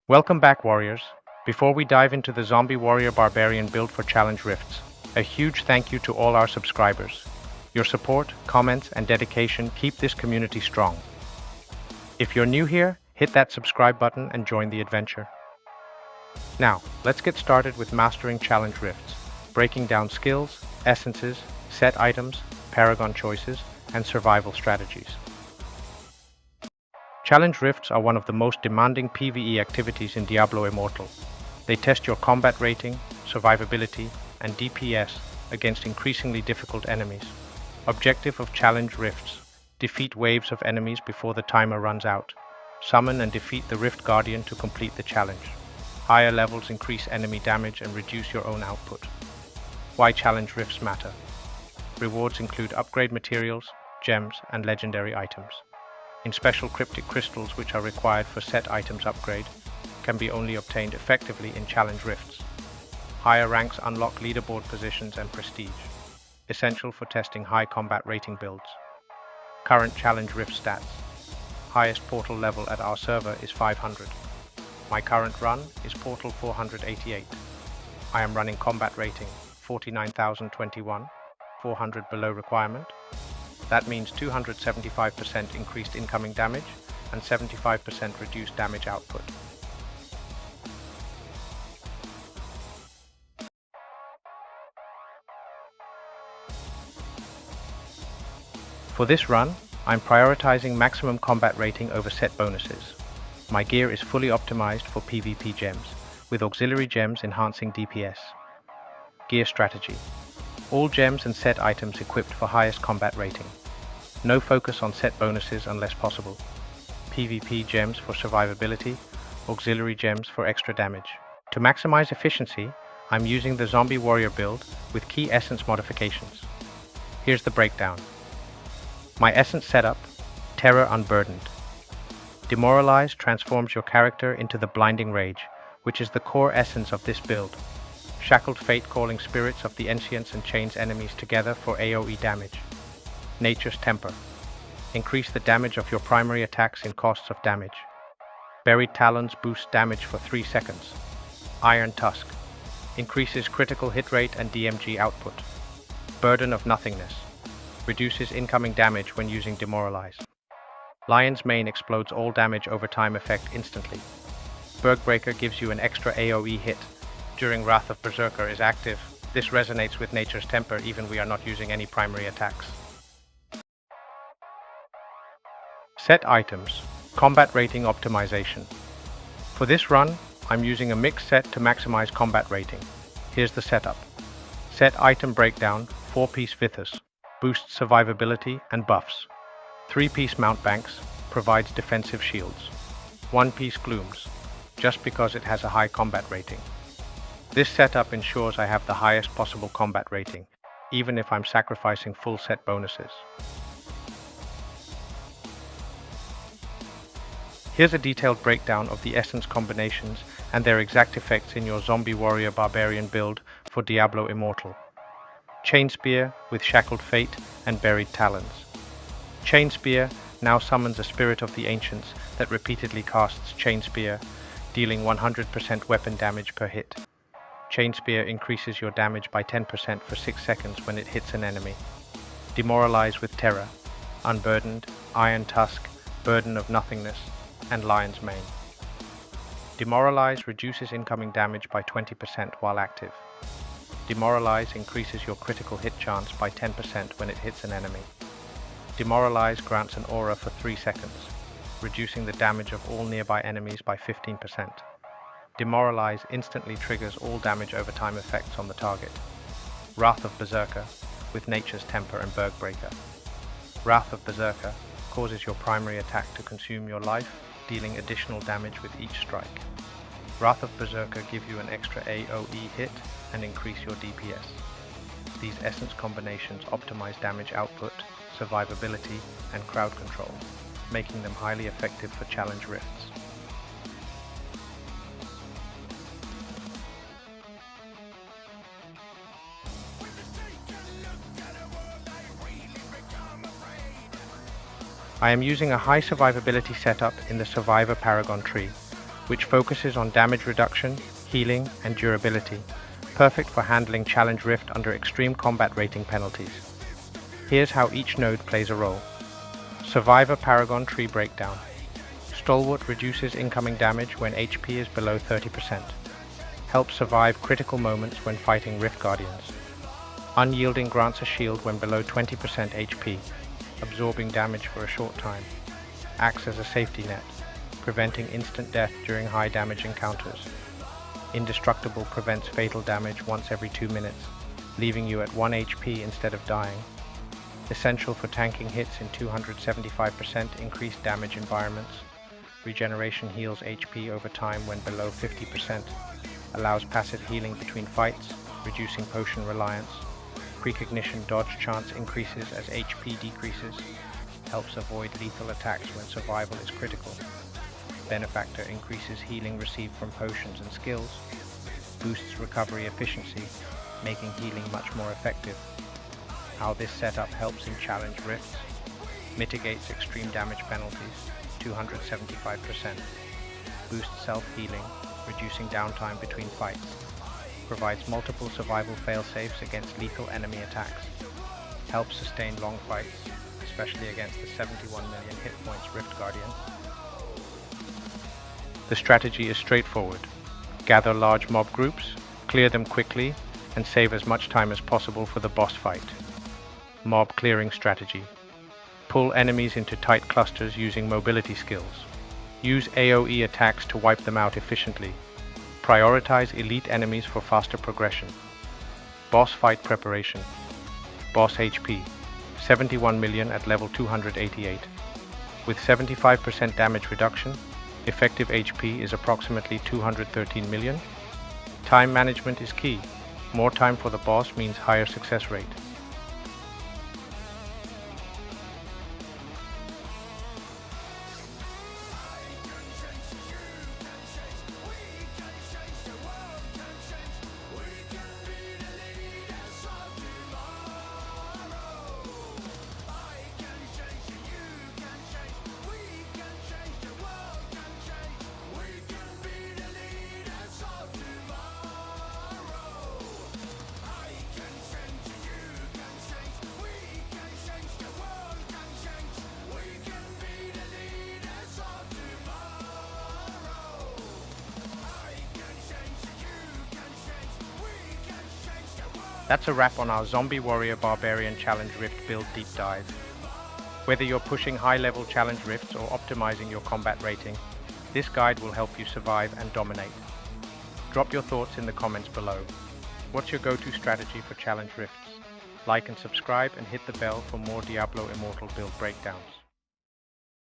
Welcome back, warriors. Before we dive into the Zombie Warrior Barbarian build for Challenge Rifts, a huge thank you to all our subscribers. Your support, comments, and dedication keep this community strong. If you're new here, hit that subscribe button and join the adventure. Now, let's get started with mastering Challenge Rifts, breaking down skills, essences, set items, paragon choices, and survival strategies. Challenge Rifts are one of the most demanding PvE activities in Diablo Immortal. They test your combat rating, survivability, and DPS against increasingly difficult enemies. Objective of Challenge Rifts: defeat waves of enemies before the timer runs out. Summon and defeat the Rift Guardian to complete the challenge. Higher levels increase enemy damage and reduce your own output. Why Challenge Rifts matter. Rewards include upgrade materials, gems, and legendary items. In special cryptic crystals which are required for set items upgrade, can be only obtained effectively in Challenge Rifts. Higher ranks unlock leaderboard positions and prestige, essential for testing high combat rating builds. Current Challenge Rift stats. Highest portal level at our server is 500. My current run is portal 488. I am running combat rating 49,021, 400 below requirement. That means 275% increased incoming damage and 75% reduced damage output. For this run, I'm prioritizing maximum combat rating over set bonuses. My gear is fully optimized for PvP gems, with auxiliary gems enhancing DPS. Gear strategy. All gems and set items equipped for highest combat rating. No focus on set bonuses unless possible. PvP gems for survivability, auxiliary gems for extra damage. To maximize efficiency, I'm using the Zombie Warrior build with key essence modifications. Here's the breakdown. My essence setup: Terror Unburdened. Demoralize transforms your character into the Blinding Rage, which is the core essence of this build. Shackled Fate calling spirits of the Ancients and chains enemies together for AoE damage. Nature's Temper. Increase the damage of your primary attacks in costs of damage. Buried Talons boost damage for 3 seconds. Iron Tusk. Increases critical hit rate and DMG output. Burden of Nothingness. Reduces incoming damage when using Demoralize. Lion's Mane explodes all damage over time effect instantly. Bergbreaker gives you an extra AoE hit. During Wrath of Berserker is active, this resonates with Nature's Temper even we are not using any primary attacks. Set items. Combat rating optimization. For this run, I'm using a mixed set to maximize combat rating. Here's the setup. Set item breakdown: 4-piece Vithus, boosts survivability and buffs. 3-piece Mountbanks, provides defensive shields. 1-piece Glooms, just because it has a high combat rating. This setup ensures I have the highest possible combat rating, even if I'm sacrificing full set bonuses. Here's a detailed breakdown of the essence combinations and their exact effects in your Zombie Warrior Barbarian build for Diablo Immortal. Chain Spear with Shackled Fate and Buried Talons. Chain Spear now summons a Spirit of the Ancients that repeatedly casts Chain Spear, dealing 100% weapon damage per hit. Chain Spear increases your damage by 10% for 6 seconds when it hits an enemy. Demoralize with Terror, Unburdened, Iron Tusk, Burden of Nothingness, and Lion's Mane. Demoralize reduces incoming damage by 20% while active. Demoralize increases your critical hit chance by 10% when it hits an enemy. Demoralize grants an aura for 3 seconds, reducing the damage of all nearby enemies by 15%. Demoralize instantly triggers all damage over time effects on the target. Wrath of Berserker, with Nature's Temper and Bergbreaker. Wrath of Berserker causes your primary attack to consume your life, dealing additional damage with each strike. Wrath of Berserker gives you an extra AoE hit and increase your DPS. These essence combinations optimize damage output, survivability, and crowd control, making them highly effective for Challenge Rifts. I am using a high survivability setup in the Survivor Paragon Tree. which focuses on damage reduction, healing, and durability, perfect for handling Challenge Rift under extreme combat rating penalties. Here's how each node plays a role. Survivor Paragon Tree Breakdown. Stalwart reduces incoming damage when HP is below 30%. Helps survive critical moments when fighting Rift Guardians. Unyielding grants a shield when below 20% HP, absorbing damage for a short time. Acts as a safety net, preventing instant death during high damage encounters. Indestructible prevents fatal damage once every 2 minutes, leaving you at 1 HP instead of dying. Essential for tanking hits in 275% increased damage environments. Regeneration heals HP over time when below 50%. Allows passive healing between fights, reducing potion reliance. Precognition dodge chance increases as HP decreases. Helps avoid lethal attacks when survival is critical. Benefactor increases healing received from potions and skills. Boosts recovery efficiency, making healing much more effective. How this setup helps in Challenge Rifts. Mitigates extreme damage penalties, 275%. Boosts self-healing, reducing downtime between fights. Provides multiple survival fail-safes against lethal enemy attacks. Helps sustain long fights, especially against the 71 million hit points Rift Guardian. The strategy is straightforward. Gather large mob groups, clear them quickly, and save as much time as possible for the boss fight. Mob clearing strategy. Pull enemies into tight clusters using mobility skills. Use AoE attacks to wipe them out efficiently. Prioritize elite enemies for faster progression. Boss fight preparation. Boss HP. 71 million at level 288. With 75% damage reduction, effective HP is approximately 213 million. Time management is key. More time for the boss means higher success rate. That's a wrap on our Zombie Warrior Barbarian Challenge Rift build deep dive. Whether you're pushing high-level Challenge Rifts or optimizing your combat rating, this guide will help you survive and dominate. Drop your thoughts in the comments below. What's your go-to strategy for Challenge Rifts? Like and subscribe and hit the bell for more Diablo Immortal build breakdowns.